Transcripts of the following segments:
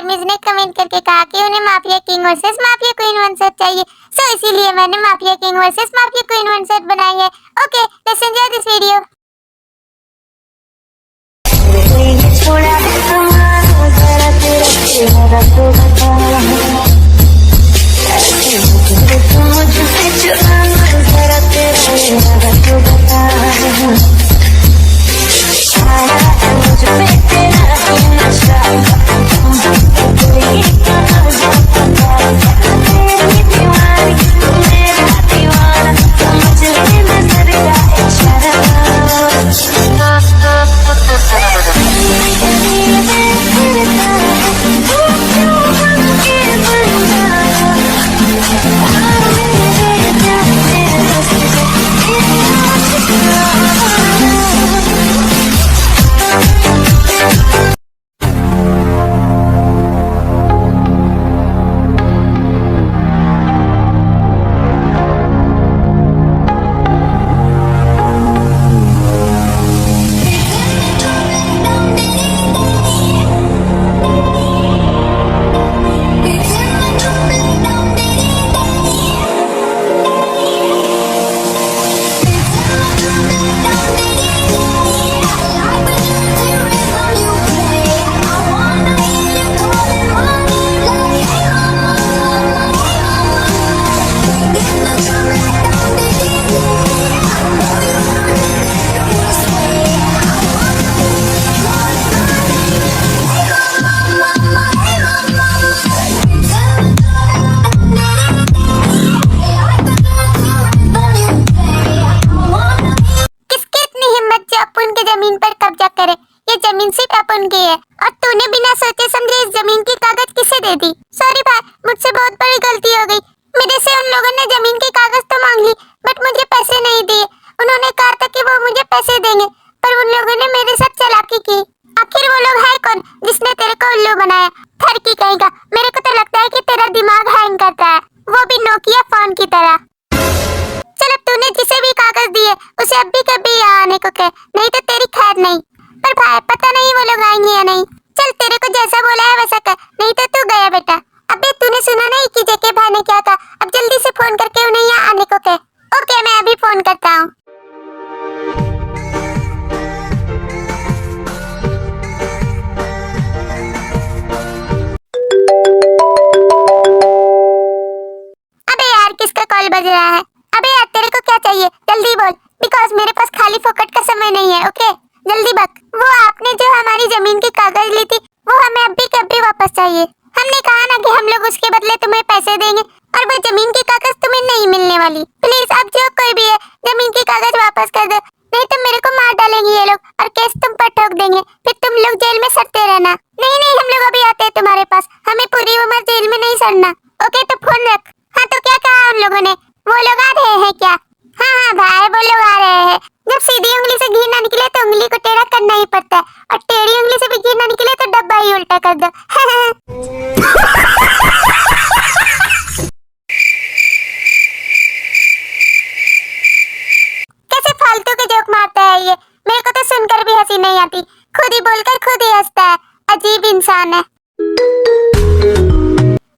आर्मीज ने कमेंट करके कहा कि उन्हें mafia king versus mafia queen one set चाहिए, सो इसीलिए मैंने mafia king versus mafia queen one set बनाई है। Okay, let's enjoy this video. जमीन पर कब्जा करे, ये जमीन सिर्फ अपन की है और तूने बिना सोचे समझे इस जमीन की कागज किसे दे दी? सॉरी भाई, मुझसे बहुत बड़ी गलती हो गई। मेरे से उन लोगों ने जमीन की कागज तो मांग ली, बट मुझे पैसे नहीं दिए। उन्होंने कहा था कि वो मुझे पैसे देंगे, पर उन लोगों ने मेरे साथ चालाकी की। आखिर वो लोग है कौन जिसने तेरे को उल्लू बनाया? ठरकी कहेगा, मेरे को तो लगता है कि तेरा दिमाग हैंग करता है, वो भी नोकिया फोन की तरह। चलो, तूने जिसे भी कागज दिए उसे अब भी कभी यहाँ आने को कह, नहीं तो तेरी खैर नहीं। पर भाई पता नहीं वो लोग आएंगे या नहीं। चल, तेरे को जैसा बोला है वैसा कर, नहीं तो तू गया बेटा। अबे तूने सुना नहीं कि जेके भाई ने क्या कहा? अब जल्दी से फोन करके उन्हें यहाँ आने को कह। ओके, मैं अभी फोन करता हूँ। अबे यार, किसका कॉल बज रहा है? अबे यार, तेरे को क्या चाहिए? जल्दी बोल, बिकॉज मेरे पास खाली फोकट का समय नहीं है। ओके, जल्दी बक। वो आपने जो हमारी जमीन की कागज ली थी, वो हमें अभी के अभी वापस चाहिए। हमने कहा ना कि हम लोग उसके बदले तुम्हें पैसे देंगे, और वो जमीन की कागज तुम्हें नहीं मिलने वाली। प्लीज, अब जो कोई भी है, जमीन की कागज वापस कर दो, नहीं तो मेरे को मार डालेंगे ये लोग और केस तुम पर ठोक देंगे, फिर तुम लोग जेल में सड़ते रहना। नहीं नहीं, हम लोग अभी आते हैं तुम्हारे पास, हमें पूरी उम्र जेल में नहीं सड़ना। ओके, तो फोन रख। हाँ, तो क्या कहा उन लोगों ने? वो लोग आ रहे हैं क्या? हाँ हाँ भाई, वो लोग आ रहे हैं। जब सीधी उंगली से घी ना निकले तो उंगली को टेढ़ा करना ही पड़ता है, और टेढ़ी उंगली से भी घी ना निकले तो डब्बा ही उल्टा कर दो। कैसे फालतू के जोक मारता है ये, मेरे को तो सुनकर भी हंसी नहीं आती, खुद ही बोलकर खुद ही हंसता है। अजीब इंसान है।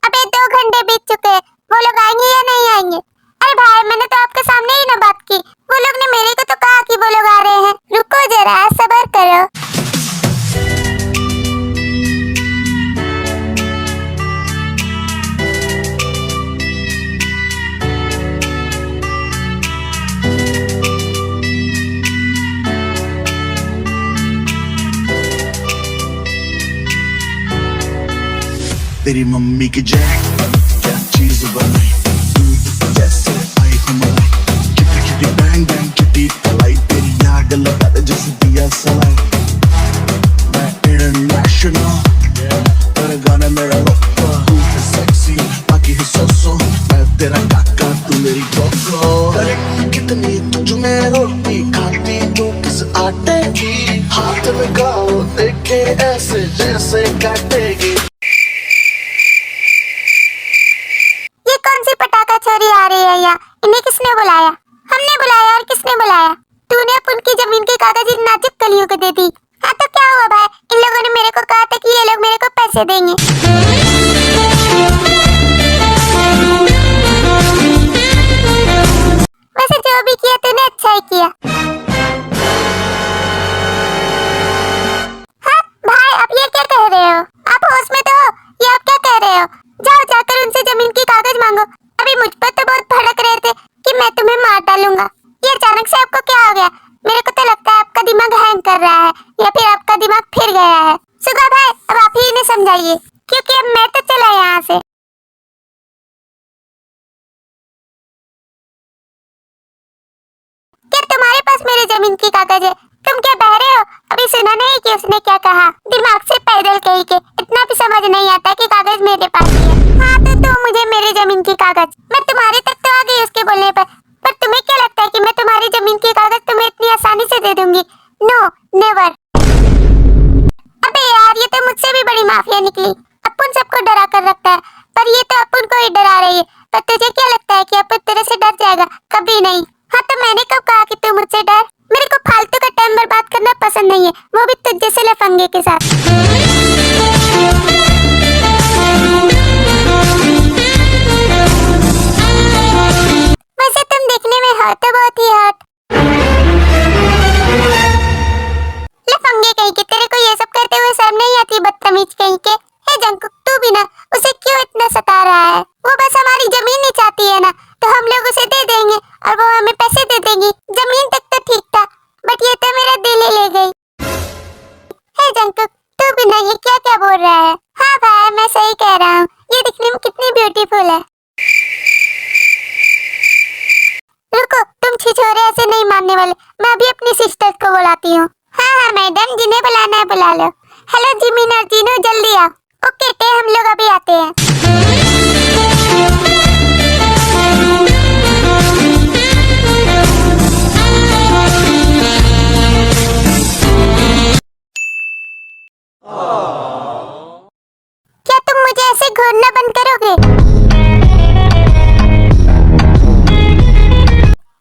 अबे 2 घंटे बीत चुके हैं, वो लोग आएंगे या नहीं आएंगे? अरे भाई, मैंने तो आपके सामने ही ना बात की, वो लोग ने मेरे को तो कहा कि वो लोग आ रहे हैं। रुको जरा, सब्र करो। तेरी मम्मी की जय, क्या चीज बनाई जैसे आई हमारी kitty kitty bang bang kitty तलाई, तेरी याद लगा दे जैसे दिया सलाई। मैं इंटरनेशनल, तेरे गाने मेरा लोको, तू है सेक्सी बाकी है सोसो, मैं तेरा काका तू मेरी कोको। अरे कितनी तुझ में रोटी खाती तू किस आटे की, हाथ लगाओ देखे ऐसे जैसे काटेगी। छोरी आ रही है यहाँ, इन्हें किसने बुलाया? हमने बुलाया, और किसने बुलाया? तूने अब उनकी जमीन के कागज इन नाजुक कलियों को दे दी। हाँ तो क्या हुआ भाई, इन लोगों ने मेरे को कहा था कि ये लोग मेरे को पैसे देंगे। सुगा भाई अब आप ही इन्हें समझाइए, क्योंकि अब मैं तो चला यहाँ से। क्या तुम्हारे पास मेरे जमीन की कागज है? तुम क्या बहरे हो? अभी सुना नहीं कि उसने क्या कहा? दिमाग से पैदल कहीं के इतना भी समझ नहीं आता कि कागज मेरे पास ही है। हाँ तो दो मुझे मेरी जमीन की कागज, मैं तुम्हारे तक तो आ गई उसके बोलने पर तुम्हें क्या लगता है कि मैं तुम्हारी जमीन की कागज तुम्हें इतनी आसानी से दे दूंगी? No never. अबे यार ये तो मुझसे भी बड़ी माफिया निकली। अपुन सबको डरा कर रखता है, पर ये तो अपुन को ही डरा रही है। पर तुझे क्या लगता है कि अपुन तेरे से डर जाएगा? कभी नहीं। हाँ तो मैंने कब कहा कि तू मुझसे डर? मेरे को फालतू का टाइम बर्बाद करना पसंद नहीं है, वो भी तुझ जैसे लफंगे के साथ। वैसे तुम देखने में हो तो बहुत ही हॉट। लफंगे कहीं के, तेरे को ये सब करते हुए शर्म नहीं आती? बदतमीज कहीं के। हे जंकुक तू भी ना, उसे क्यों इतना सता रहा है? वो बस हमारी जमीन ही चाहती है ना, तो हम लोग उसे दे देंगे और वो हमें पैसे दे देगी। जमीन तक तो ठीक था, बट ये तो मेरा दिल ही ले गई। हे जंकुक तू भी ना, ये क्या क्या बोल रहा है? हाँ भाई मैं सही कह रहा हूँ, ये दिखने में कितनी ब्यूटीफुल है। रुको तुम छिछोरे ऐसे नहीं मानने वाले, मैं अभी अपनी सिस्टर्स को बुलाती हूँ। हाँ हाँ मैडम, जिन्हें बुलाना है बुला लो। हेलो जिमिन और जीनू जल्दी आओ। ओके टे हम लोग अभी आते हैं। क्या तुम मुझे ऐसे घूरना बंद करोगे?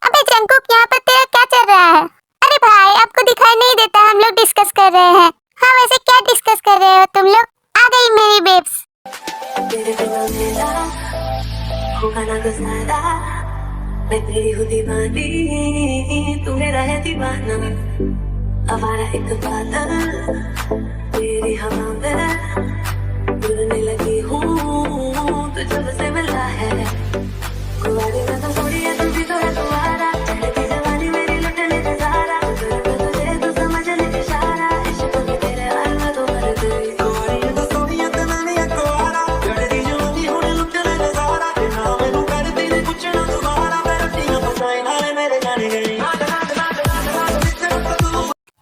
अबे जंकुक यहाँ पर तेरा क्या चल रहा है? अरे भाई आपको दिखाई नहीं देता, हम लोग डिस्कस कर रहे हैं। हाँ वैसे क्या डिस्कस कर रहे हो तुम लोग? आ गई मेरी बेब्स। तेरे बिना मेरा होगा ना गुजारा, मैं तेरी हूँ दीवानी, तू मेरा है दीवाना। आवारा एक बादल तेरी हवा में उड़ने लगी हूँ, तो जब से मिला है कुंवारी में तो थोड़ी है, तू भी तो है कुंवारा। लगी जवानी मेरी लुटने नजारा, तुझे तो समझ ले इशारा, इश्क में तेरे हाल में तो मर गई। कुंवारी है तो थोड़ी है, तो मैं भी कुंवारा। लड़की जवानी होने लुटने नजारा, ना मैनू करती ने कुछ ना दोबारा, मैं रोटियां पकाई नाले मेरे गाने गई।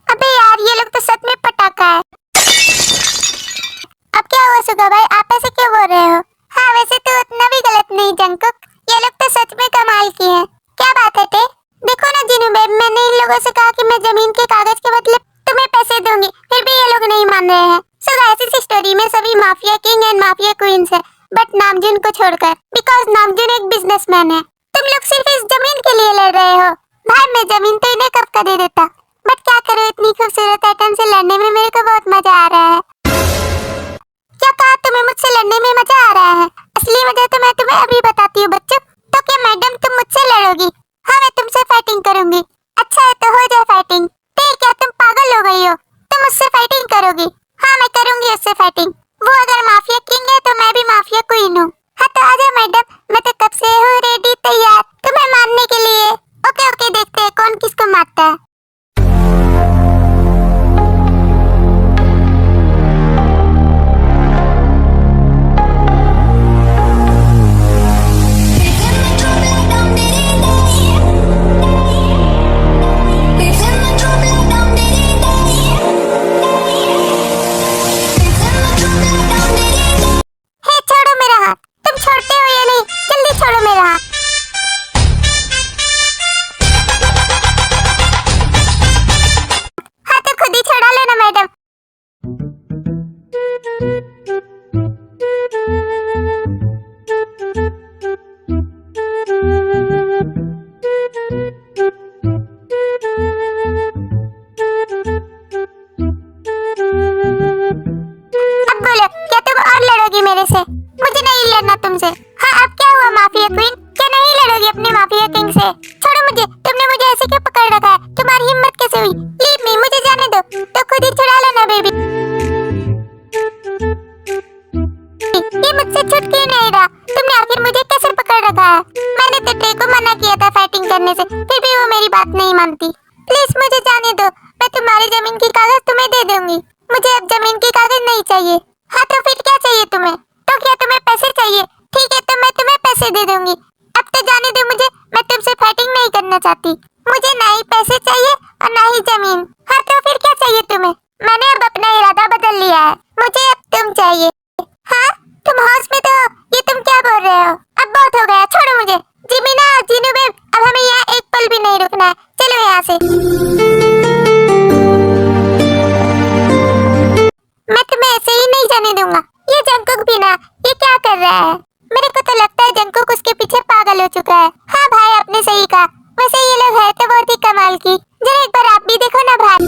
अबे यार ये लोग तो सच में पटाखा है। अब क्या हुआ सुगा भाई, आप ऐसे क्यों बोल रहे हो? हाँ वैसे तो उतना भी गलत नहीं जंकुक, ये लोग तो सच में कमाल की हैं। क्या बात है टे? देखो ना जीनू बेब, मैंने इन लोगों से कहा कि मैं जमीन के कागज के बदले तुम्हें पैसे दूंगी, फिर भी ये लोग नहीं मान रहे हैं। सो गाइस इस स्टोरी में सभी mafia king and mafia queens है, बट नामजून को छोड़कर, बिकॉज नामजून एक बिजनेसमैन है। तुम लोग सिर्फ इस जमीन के लिए लड़ रहे हो। भाई मैं जमीन तो इन्हें कब का दे देता, बट क्या करूँ, इतनी खूबसूरत आइटम से लड़ने में मेरे को बहुत मजा आ रहा है। क्या कहा तुम्हें? मुझसे लड़ने में मजा आ रहा है? असली मजा तो मैं तुम्हें अभी बताती हूँ बच्चों। तो क्या मैडम तुम मुझसे लड़ोगी? हाँ मैं तुमसे फाइटिंग करूंगी। अच्छा है तो हो जाए फाइटिंग। क्या तुम पागल हो गई हो? तुम मुझसे फाइटिंग करोगी? हाँ मैं करूंगी उससे फाइटिंग। वो अगर माफिया किंग है तो मैं भी माफिया क्वीन हूँ। हाँ तो आजा मैडम, मैं तो कब से हूँ रेडी तैयार तुम्हें मारने के लिए। ओके ओके देखते हैं कौन किसको मारता है। प्लीज मुझे जाने दो, मैं तुम्हारी जमीन की कागज तुम्हें दे दूंगी। मुझे अब जमीन की कागज नहीं चाहिए। हाँ तो फिर क्या चाहिए तुम्हें? तो क्या तुम्हें पैसे चाहिए? ठीक है तो मैं तुम्हें पैसे दे दूंगी। अब तो जाने दो मुझे, मैं तुमसे फाइटिंग नहीं करना चाहती। मुझे ना ही पैसे चाहिए और ना ही जमीन। हाँ तो फिर क्या चाहिए तुम्हें? मैंने अब अपना इरादा बदल लिया है, मुझे अब तुम चाहिए। हाँ तुम होश में तो हो? ये तुम क्या बोल रहे हो? अब बहुत हो गया, छोड़ो मुझे। जिमीना और जीनू बेब, अब हमें यहाँ एक पल भी नहीं रुकना है, चलो यहाँ से। मैं तुम्हें ऐसे ही नहीं जाने दूंगा। ये जंकुक भी ना, ये क्या कर रहा है? मेरे को तो लगता है जंकुक उसके पीछे पागल हो चुका है। हाँ भाई आपने सही कहा, वैसे ये लोग है तो बहुत ही कमाल की। जरा एक बार आप भी देखो ना भाई।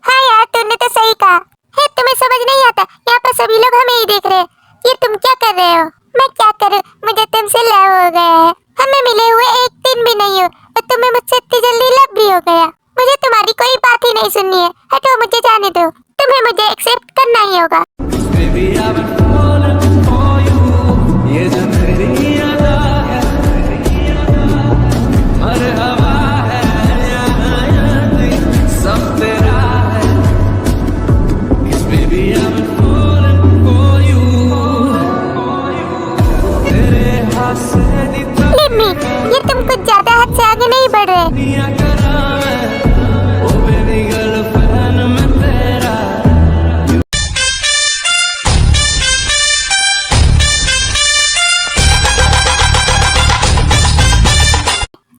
हाँ यार तुमने तो सही कहा। है तुम्हें समझ नहीं आता, यहाँ पर सभी लोग हमें ही देख रहे हैं। ये तुम क्या कर रहे हो? मैं क्या करूँ, मुझे तुमसे लव हो गया है। हमें मिले हुए एक दिन भी नहीं हो और तुम्हें मुझसे इतनी जल्दी लव भी हो गया। मुझे तुम्हारी कोई बात ही नहीं सुननी है। हटो, मुझे जाने दो। तुम्हें मुझे एक्सेप्ट करना ही होगा। Baby, I've been falling for you. ये जो तेरी अदा है, हर हवा है, यहाँ नहीं, सब तेरा है। Yes, baby, I've been falling for you. तेरे हाथ से निकल लिम्मी, ये तुम कुछ ज्यादा हद से आगे नहीं बढ़ रहे। दुनिया का नाम है, ओ मेरी गर्लफ्रेंड मैं तेरा।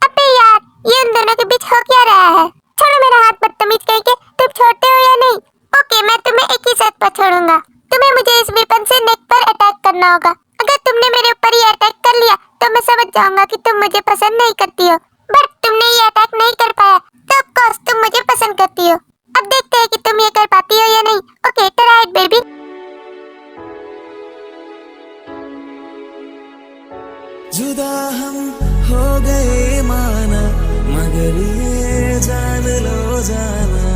अबे यार, ये उन दोनों के बीच हो क्या रहा है? छोड़ो मेरा हाथ, बदतमीज कहीं के। तुम छोड़ते हो या नहीं? ओके, मैं तुम्हें एक ही शर्त पर छोड़ूंगा। तुम्हें मुझे इस वेपन से नेक पर अटैक करना होगा। अगर तुमने मेरे ऊपर ये अटैक कर लिया तो मैं समझ जाऊंगा कि तुम मुझे पसंद नहीं करती हो। बट तुमने ये अटैक नहीं कर पाया तो ऑफ कोर्स तुम मुझे पसंद करती हो। अब देखते हैं कि तुम ये कर पाती हो या नहीं। Okay, try it baby. जुदा हम हो गए माना, मगर ये जान लो जाना।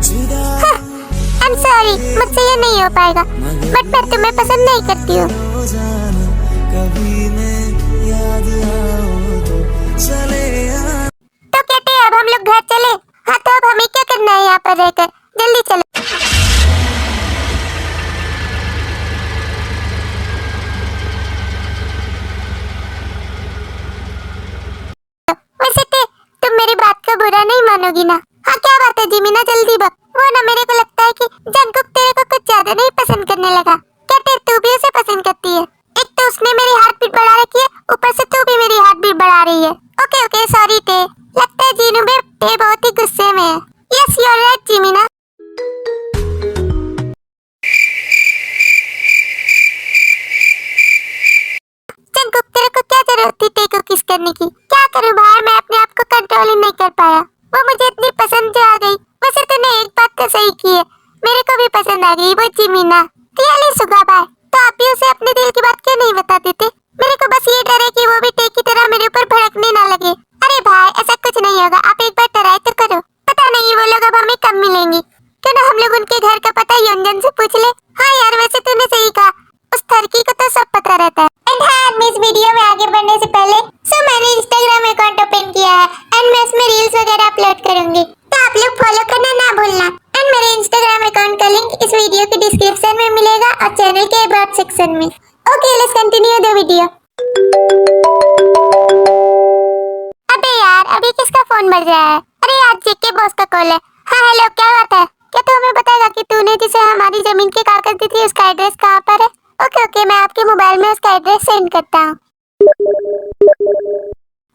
जुदा आई एम सॉरी, मुझसे ये नहीं हो पाएगा। बट मैं तुम्हें पसंद नहीं करती हूँ। हो जाना, कभी मैं याद आओ तो चले आ। तो कहते हैं अब हम लोग घर चले। हाँ तो अब हमें क्या करना है यहाँ पर रहकर? जल्दी चलो। वैसे तो तुम मेरी बात को बुरा नहीं मानोगी ना? हाँ क्या बात है जिमीना, जल्दी बक। वो ना मेरे को लगता है कि जंकुक तेरे को कुछ ज्यादा नहीं पसंद करने लगा। कहते तू भी उसे पसंद करती है। एक तो उसने मेरी हार्ट बीट बढ़ा रखी है, ऊपर से तू भी मेरी हार्ट बीट बढ़ा रही है। ओके ओके सॉरी टे। लगता है जीनू बे टे बहुत ही गुस्से में है। यस यू आर राइट जिमीना। जंकुक तेरे को क्या जरूरत थी टे को किस करने की? क्या करूं भाई, मैं अपने आप को कंट्रोल ही नहीं कर पाया। वो मुझे इतनी पसंद जो आ गई। वैसे तूने एक बात तो सही की है, मेरे को भी पसंद आ गई वो जिमीना। रियली सुगा भाई, तो आप भी उसे अपने दिल की बात क्यों नहीं बता देते? मेरे को बस ये डर है कि वो भी टे की तरह मेरे ऊपर भड़कने ना लगे। अरे भाई ऐसा कुछ नहीं होगा, आप एक बार ट्राई तो करो। पता नहीं वो लोग अब हमें कब मिलेंगे। क्यों ना हम लोग उनके घर का पता योंजन से पूछ ले। हाँ यार वैसे तूने सही कहा, उस थरकी को तो सब पता रहता है। एंड हाँ, मैं इस वीडियो में आगे बढ़ने से पहले मैंने इंस्टाग्राम अकाउंट ओपन किया है एंड मैं इसमें रील्स वगैरह अपलोड करूंगी, तो आप लोग फॉलो करना ना भूलना। एंड मेरे इंस्टाग्राम अकाउंट का लिंक इस वीडियो के डिस्क्रिप्शन में मिलेगा और चैनल के अबाउट सेक्शन में। Okay let's continue the video. अबे यार अभी किसका फोन बज रहा है? अरे यार जेके बॉस का कॉल है। हाँ हेलो, क्या बात है? क्या तू हमें बताएगा कि तूने जिसे हमारी जमीन के कागज दी थी उसका एड्रेस कहाँ पर है? ओके ओके, मैं आपके मोबाइल में उसका एड्रेस सेंड करता हूँ।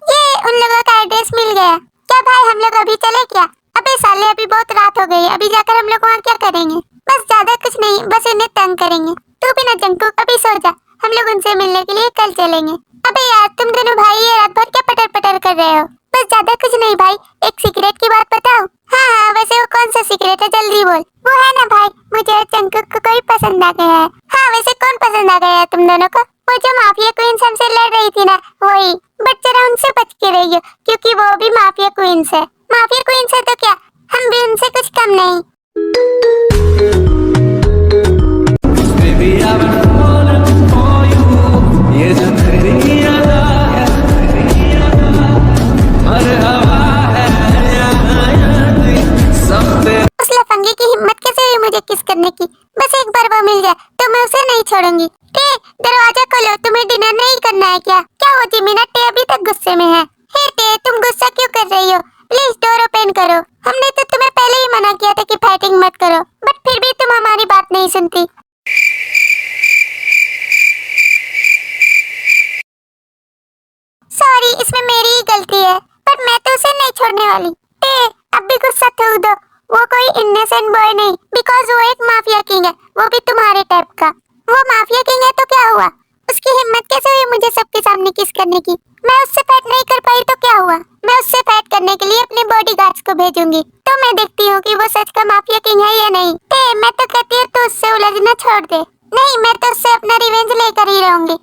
ये उन लोगों का एड्रेस मिल गया। क्या भाई हम लोग अभी चले क्या? अबे साले अभी बहुत रात हो गई है, अभी जाकर हम लोग वहाँ क्या करेंगे? बस ज्यादा कुछ नहीं, बस उन्हें तंग करेंगे। तू भी ना जंकुक अभी सो जा, हम लोग उनसे मिलने के लिए कल चलेंगे। अबे यार तुम दोनों भाई ये रात भर क्या पटर पटर कर रहे हो? बस ज्यादा कुछ नहीं भाई, एक सीक्रेट की बात बताओ। हाँ हाँ वैसे वो कौन सा सीक्रेट है, जल्दी बोल। वो है ना भाई, मुझे जंकुक को कोई पसंद आ गया है। हाँ वैसे कौन पसंद आ गया है तुम दोनों को? वो जो माफिया क्वींस हमसे लड़ रही थी ना, वही। बट जरा उनसे बच के रहिए क्योंकि वो भी माफिया क्वींस है। माफिया क्वींस है तो क्या, हम भी उनसे कुछ कम नहीं। baby I've been falling for you. ये जो तेरी अदा है, मरहबा है या नहीं, सब तेरा। उस लफंगे की हिम्मत कैसे हुई मुझे किस करने की? बस एक बार वो मिल जाए तो मैं उसे नहीं छोड़ूंगी। टे, दरवाजा खोलो, तुम्हें डिनर नहीं करना है क्या? क्या हो जिमीना, टे अभी तक गुस्से में है। हे टे, तुम गुस्सा क्यों कर रही हो? प्लीज डोर ओपन करो। हमने तो तुम्हें पहले ही मना किया था कि फाइटिंग मत करो, बट फिर भी तुम हमारी बात नहीं सुनती। सॉरी, इसमें मेरी ही गलती है, पर मैं तो उसे नहीं छोड़ने वाली। टे, अब भी गुस्सा थूक दो। वो कोई इनोसेंट बॉय नहीं, बिकॉज वो एक माफिया किंग है, वो भी तुम्हारे टाइप का। वो माफिया किंग है तो क्या हुआ? उसकी हिम्मत कैसे हुई मुझे सबके सामने किस करने की? मैं उससे फाइट नहीं कर पाई तो क्या हुआ? मैं उससे फाइट करने के लिए अपने बॉडीगार्ड्स को भेजूंगी, तो मैं देखती हूँ कि वो सच का माफिया किंग है या नहीं। टे, मैं तो कहती हूँ तो उससे उलझना छोड़ दे। नहीं, मैं तो उससे अपना रिवेंज लेकर ही रहूंगी।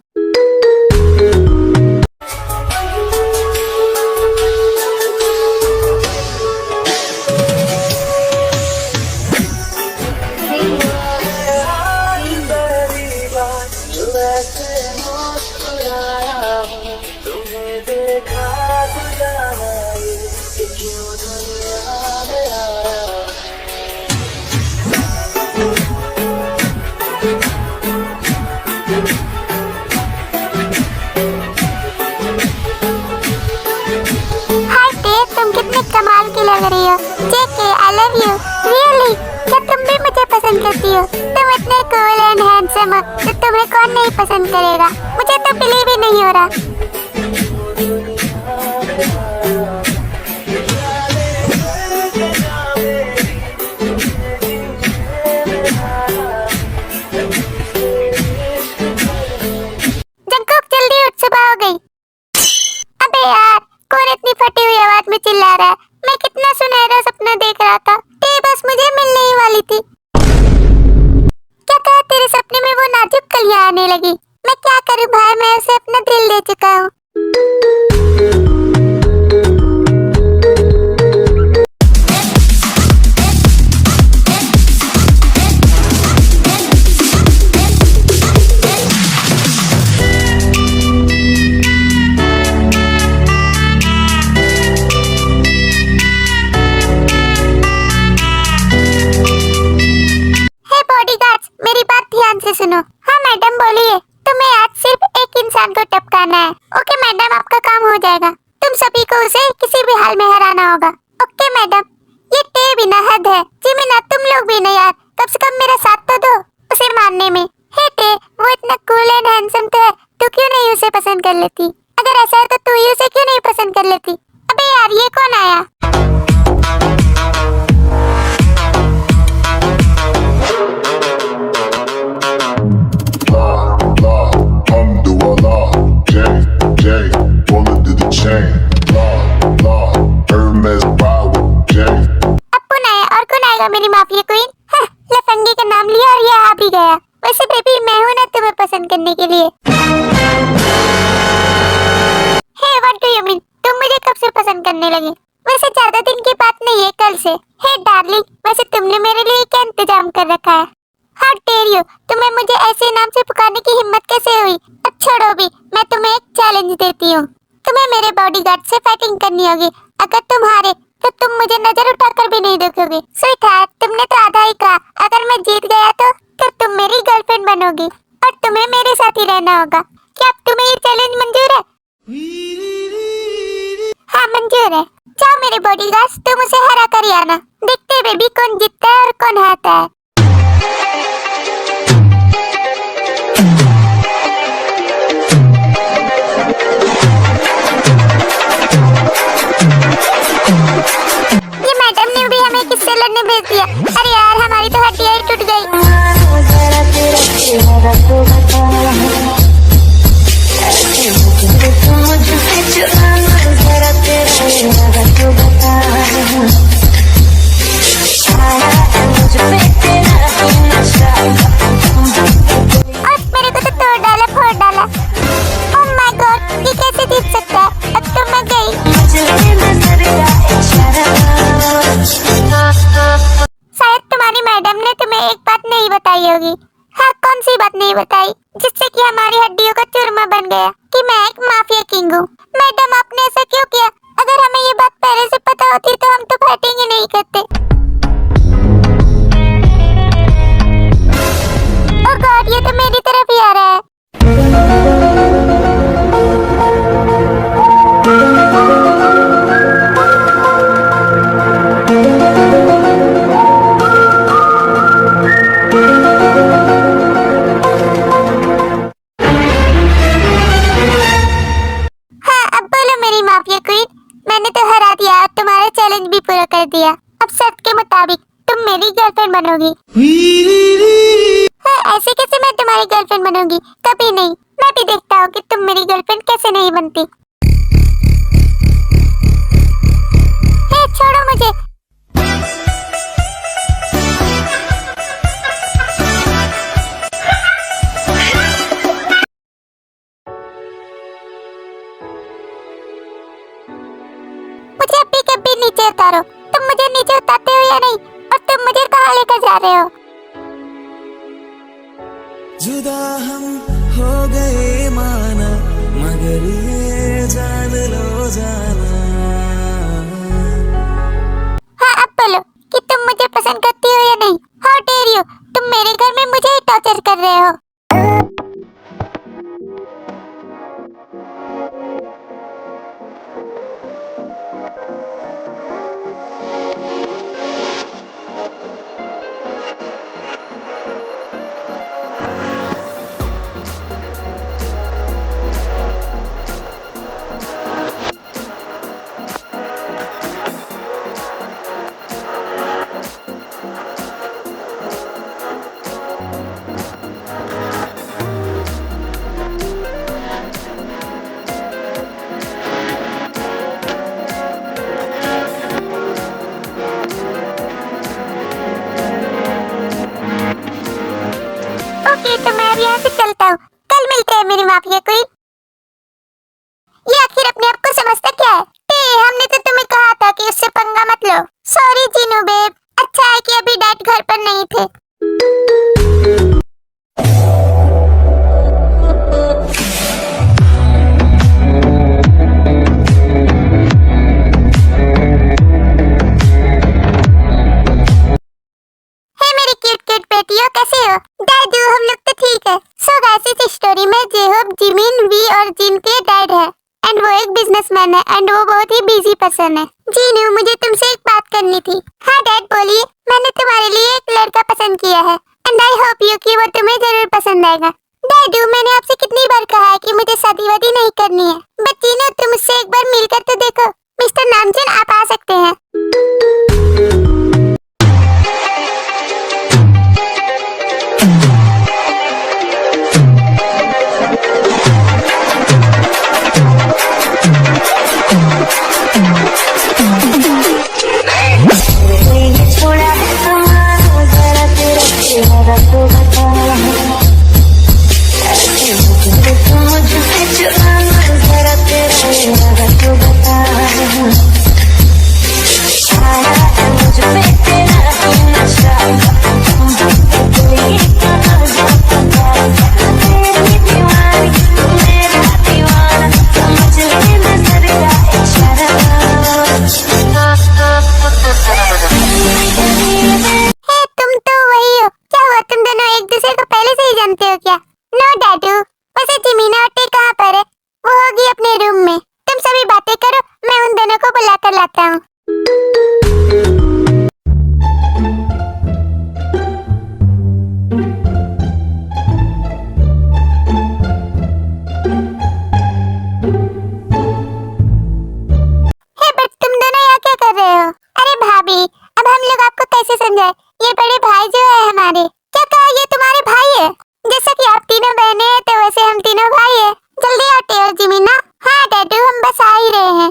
कमाल की लग रही हो। जेके, आई लव यू। रियली? क्या तुम भी मुझे पसंद करती हो? तुम इतने कूल एंड हैंडसम हो तो तुम्हें कौन नहीं पसंद करेगा? मुझे तो बिलीव ही नहीं हो रहा। जंकुक, जल्दी उठ, सुबह हो गई। अबे यार, कौन इतनी फटी हुई आवाज में चिल्ला रहा है? मैं कितना सुनहरा सपना देख रहा था। टे बस मुझे मिलने ही वाली थी। क्या कहा? तेरे सपने में वो नाजुक कलियां आने लगी। मैं क्या करूं भाई, मैं उसे अपना दिल दे चुका हूँ। मेरी बात ध्यान से सुनो। हाँ मैडम, बोलिए। तुम्हें आज सिर्फ एक इंसान को टपकाना है। ओके मैडम, आपका काम हो जाएगा। तुम सभी को उसे किसी भी हाल में हराना होगा। Okay madam. ये टे भी ना हद है। जिमिना, तुम लोग भी ना यार, कम से कम मेरा साथ तो दो उसे मारने में। हे टे, वो इतना कूल एंड हैंडसम तो है, तू क्यों नहीं उसे पसंद कर लेती? अगर ऐसा है तो तू ही उसे क्यों नहीं पसंद कर लेती? अबे यार, ये कौन आया? मेरी माफिया क्वीन। लफंगे का नाम लिया और ये आ भी गया। वैसे बेबी, मैं हूं ना तुम्हें पसंद करने के लिए। हे, व्हाट डू यू मीन? तुम मुझे कब से पसंद करने लगे? वैसे ज्यादा दिन की बात नहीं है, कल से। हे डार्लिंग, वैसे तुमने मेरे लिए क्या इंतजाम कर रखा है? हाउ डेयर यू, तुम्हें मुझे ऐसे नाम से पुकारने की हिम्मत कैसे हुई? अब छोड़ो भी, मैं तुम्हें एक चैलेंज देती हूँ। तुम्हें मेरे बॉडीगार्ड से फाइटिंग करनी होगी। अगर तुम हारे तो तुम मुझे नजर उठाकर भी नहीं देखोगे। स्वीटहार्ट, तुमने तो आधा ही कहा। अगर मैं जीत गया तो तुम मेरी गर्लफ्रेंड बनोगी और तुम्हें मेरे साथ ही रहना होगा। क्या अब तुम्हें ये चैलेंज मंजूर है? हाँ मंजूर है। जाओ मेरे बॉडीगार्ड्स, तुम उसे हरा कर ही आना। देखते हैं बेबी कौन जीतता है और कौन हारता है। ये मैडम ने भी हमें किससे लड़ने भेज दिया? अरे यार, हमारी तो हड्डियां ही टूट गई। और मेरे को तो बताई जिससे कि हमारी हड्डियों का चूरमा बन गया कि मैं एक माफिया किंग हूँ। मैडम आपने ऐसा क्यों किया? अगर हमें ये बात पहले से पता होती तो हम तो फाइटिंग ही नहीं करते। ओह गॉड, ये तो मेरी तरफ ही आ रहा है। मैंने तो हरा दिया और तुम्हारा चैलेंज भी पूरा कर दिया। अब शर्त के मुताबिक तुम मेरी गर्लफ्रेंड बनोगी। हाँ, ऐसे कैसे मैं तुम्हारी गर्लफ्रेंड बनूंगी? कभी नहीं। मैं भी देखता हूँ कि तुम मेरी गर्लफ्रेंड कैसे नहीं बनती। हे, छोड़ो मुझे। मुझे अभी कभी नीचे उतारो। तुम मुझे नीचे उतारते हो या नहीं? और तुम मुझे कहाँ लेकर जा रहे हो? जुदा हम हो गए माना, मगर ये जान लो जाना। हाँ, अब बोलो कि तुम मुझे पसंद करती हो या नहीं। हाउ डेयर यू, तुम मेरे घर में मुझे ही टॉर्चर कर रहे हो। ओके, तो मैं अब यहाँ से चलता हूँ। कल मिलते हैं मेरी माफिया क्वीन। ये आखिर अपने आप को समझता क्या है? हमने तो तुम्हें कहा था कि उससे पंगा मत लो। Sorry Jinu babe. अच्छा है कि अभी डैड घर पर नहीं थे। कैसे हो दादू? हम लोग तो ठीक है। सो गाइस, इस स्टोरी में जेहोब, जिमिन, वी और जिन के डैड है एंड वो एक बिजनेसमैन है एंड वो बहुत ही बिजी पर्सन है। जीनू, मुझे तुमसे एक बात करनी थी। हाँ डैड बोलिए। मैंने तुम्हारे लिए एक लड़का पसंद किया है एंड आई होप यू कि वो तुम्हें जरूर पसंद आएगा। डैडू, मैंने आपसे कितनी बार कहा है कि मुझे शादी वादी नहीं करनी है, बट जीनू तुम उससे एक बार मिलकर तो देखो। मिस्टर नामचन, आप आ सकते हैं। ये बड़े भाई जो है हमारे। क्या कहा ये तुम्हारे भाई है? जैसा कि आप तीनों बहनें हैं तो वैसे हम तीनों भाई हैं। जल्दी आओ टेयर जिमीना। हाँ डैडू, हम बस आ ही रहे हैं।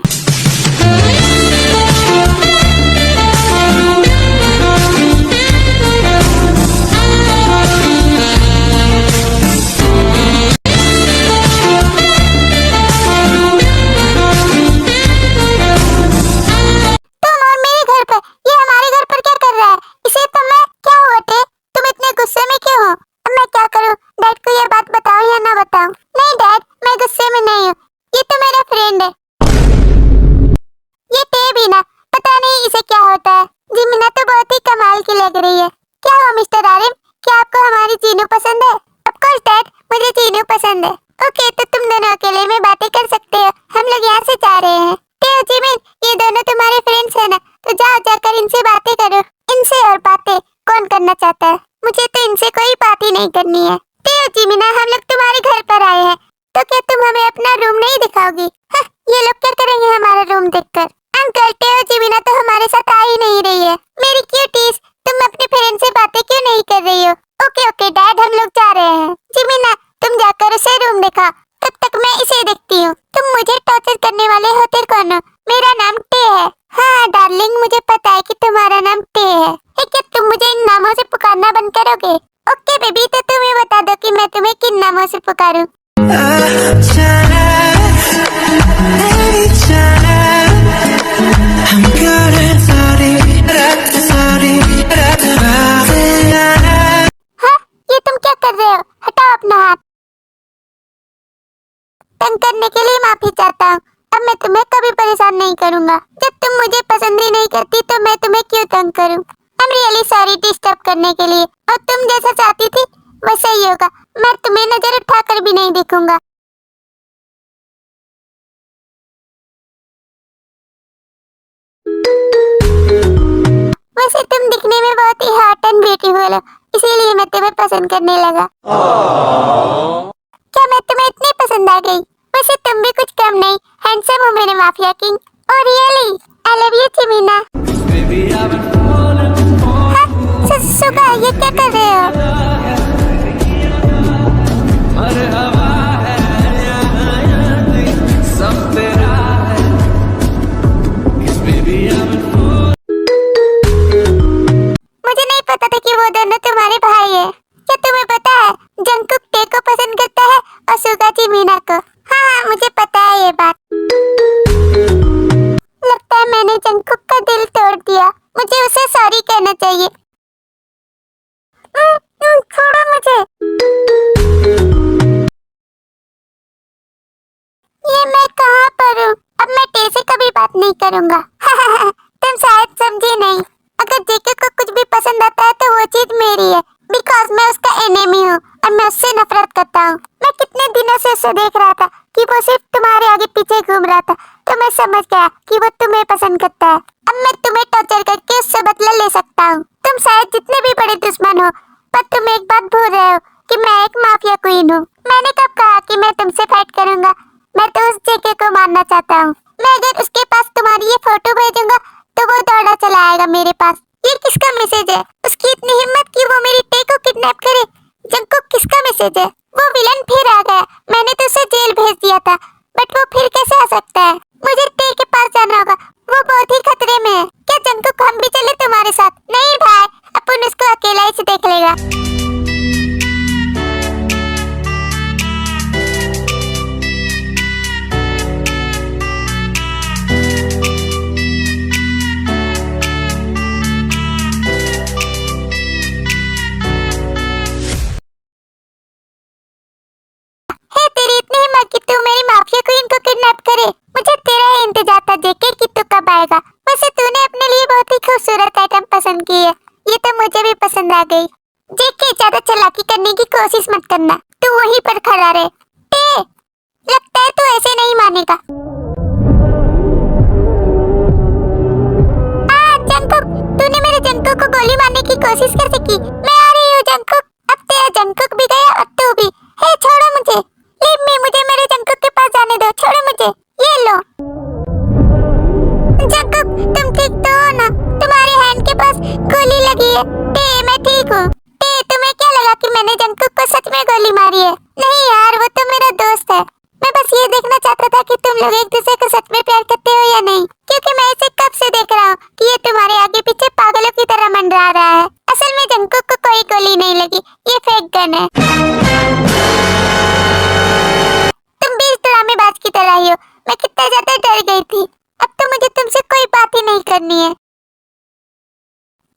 जीनू पसंद है। ओके, तो तुम दोनों अकेले में बातें कर सकते हो, हम लोग यहाँ से जा रहे हैं। टेओ जिमिन, ये दोनों तुम्हारे फ्रेंड्स है ना, तो जाओ जाकर इनसे बातें करो। इनसे और बातें कौन करना चाहता है? मुझे तो इनसे कोई बात ही नहीं करनी है। टेओ जिमिना, हम लोग तुम्हारे घर पर आए हैं, तो क्या तुम हमें अपना रूम नहीं दिखाओगी? हाँ, ये लोग क्या करेंगे हमारा रूम देखकर? अंकल, टेओ जिमिना तो हमारे साथ आ ही नहीं रही है। मेरी क्यूटीज, तुम अपने फ्रेंड से बातें क्यों नहीं कर रही हो? ओके ओके डैड, हम लोग जा रहे हैं। जिमिना, तुम जाकर उसे रूम दिखा, तब तक मैं इसे देखती हूँ। तुम मुझे टॉर्चर करने वाले होते कौन हो? मेरा नाम टे है। हाँ डार्लिंग, मुझे पता है कि तुम्हारा नाम टे है। क्या तुम मुझे इन नामों से पुकारना बंद करोगे? ओके बेबी, तो तुम्हें बता दो कि मैं तुम्हें किन नामों से पुकारूं। हाँ, ये तुम क्या कर रहे हो? हटाओ अपना हाथ। तंग करने के लिए माफी चाहता हूँ। अब मैं तुम्हें कभी परेशान नहीं करूँगा। जब तुम मुझे पसंद ही नहीं करती तो मैं तुम्हें क्यों तंग करूँ? I'm really sorry डिस्टर्ब करने के लिए। और तुम जैसा चाहती थी वैसा ही होगा। मैं तुम्हें नजर उठाकर भी नहीं देखूंगा। वैसे तुम दिखने में बहुत ही हॉट एंड ब्यूटीफुल हो, इसीलिए मैं तुम्हें पसंद करने लगा। क्या मैं तुम्हें इतनी पसंद आ गई? वैसे तुम भी कुछ कम नहीं हैंडसम हो मेरे माफिया किंग। और रियली आई लव यू जिमिना। Baby, I've been falling for Suga, ये क्या कर रहे हो? हर हवा है यहाँ नहीं, सब तेरा है। Yes, baby, I've been falling. मुझे नहीं पता था कि वो दोनों तुम्हारे भाई है। क्या तुम्हें पता है जंगकुक टे को पसंद करता है और सुगा जिमिना को? हाँ, मुझे पता है ये बात। लगता है मैंने जंगकुक का दिल तोड़ दिया। मुझे उसे सॉरी कहना चाहिए। छोड़ो मुझे। ये मैं कहाँ पर हूँ? अब मैं टे से कभी बात नहीं करूँगा। तुम शायद समझे नहीं। अगर जेके को कुछ भी पसंद आता है तो वो चीज मेरी है, बिकॉज मैं उसका एनिमी हूँ और मैं उससे नफरत करता हूँ। मैं कितने दिनों से उसे देख रहा था कि वो सिर्फ तुम्हारे आगे पीछे घूम रहा था, तो मैं समझ गया कि वो तुम्हें पसंद करता है। अब मैं तुम्हें टॉर्चर करके उससे बदला ले सकता हूँ। तुम शायद जितने भी बड़े दुश्मन हो, पर तुम एक बात भूल रहे हो कि मैं एक माफिया क्वीन हूँ। मैंने कब कहा कि मैं तुमसे फाइट करूंगा? मैं तो उस जेके को मारना चाहता हूँ। मैं अगर उसके पास तुम्हारी ये फोटो भेजूंगा तो वो दौड़ा चला आएगा मेरे पास। ये किसका मैसेज है? उसकी इतनी हिम्मत कि वो मेरी टे को किडनैप करे। जंगकुक किसका मैसेज है? वो विलन फिर आ गया। मैंने तो उसे जेल भेज दिया था, बट वो फिर कैसे आ सकता है? मुझे टे के पास जाना होगा, वो बहुत ही खतरे में है। क्या जंगकुक हम भी चले तुम्हारे साथ? नहीं भाई, अपन उसको अकेला ही से देख लेगा। कि तू मेरी माफिया क्वीन को किडनैप करे। मुझे तेरा ही इंतजार था जेके कि तू कब आएगा। वैसे तूने अपने लिए बहुत ही खूबसूरत आइटम पसंद की है, ये तो मुझे भी पसंद आ गई। जेके, ज्यादा चालाकी करने की कोशिश मत करना, तू वहीं पर खड़ा रहे। टे, लगता है तू ऐसे नहीं मानेगा। जंगकुक, तूने मेरे जंगकुक को गोली मारने की कोशिश कैसे की? मैं आ रही हूँ जंगकुक। अब तेरा जंगकुक भी गया और तू भी। हे छोड़ो मुझे, लीव मी, मुझे मेरे जंगकुक के पास जाने दो। छोड़ो मुझे। ये लो जंगकुक, तुम ठीक तो हो ना? तुम्हारे हैंड के पास गोली लगी है। टे, मैं ठीक हूँ। टे, तुम्हें क्या लगा कि मैंने जंगकुक को सच में गोली मारी है? नहीं यार, वो तो मेरा दोस्त है। मैं बस ये देखना चाहता था कि तुम लोग एक दूसरे को सच में प्यार करते हो या नहीं, क्योंकि मैं इसे कब से देख रहा हूँ कि ये तुम्हारे आगे पीछे पागलों की तरह मंडरा रहा है। असल में जंगकुक को कोई गोली नहीं लगी, ये फेक गन है। तुम भी इस ड्रामेबाज की तरह ही हो। मैं कितना ज्यादा डर गई थी। अब तो मुझे तुमसे कोई बात ही नहीं करनी है।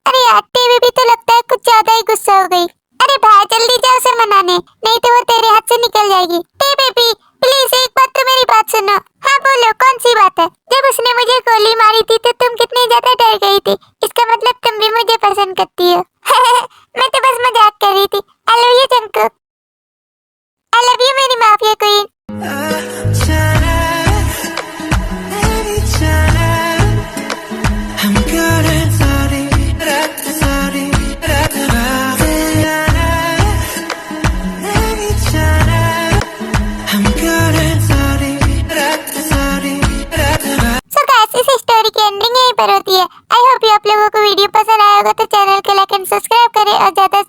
अरे यार, टीवी भी तो लगता है कुछ ज्यादा ही गुस्सा हो गई। अरे भाई, जल्दी जा उसे मनाने, नहीं तो वो तेरे हाथ से निकल जाएगी। टी बेबी, प्लीज एक बात तो मेरी बात सुनो। हाँ बोलो, कौन सी बात है? जब उसने मुझे गोली मारी थी तो तुम कितनी ज्यादा डर गई थी। इसका मतलब तुम भी मुझे पसंद करती हो। मैं तो बस मजाक कर रही थी। आई love you Jungkook. I love होती है। आई होप आप लोगों को वीडियो पसंद आया होगा तो चैनल को लाइक एंड सब्सक्राइब करें और ज्यादा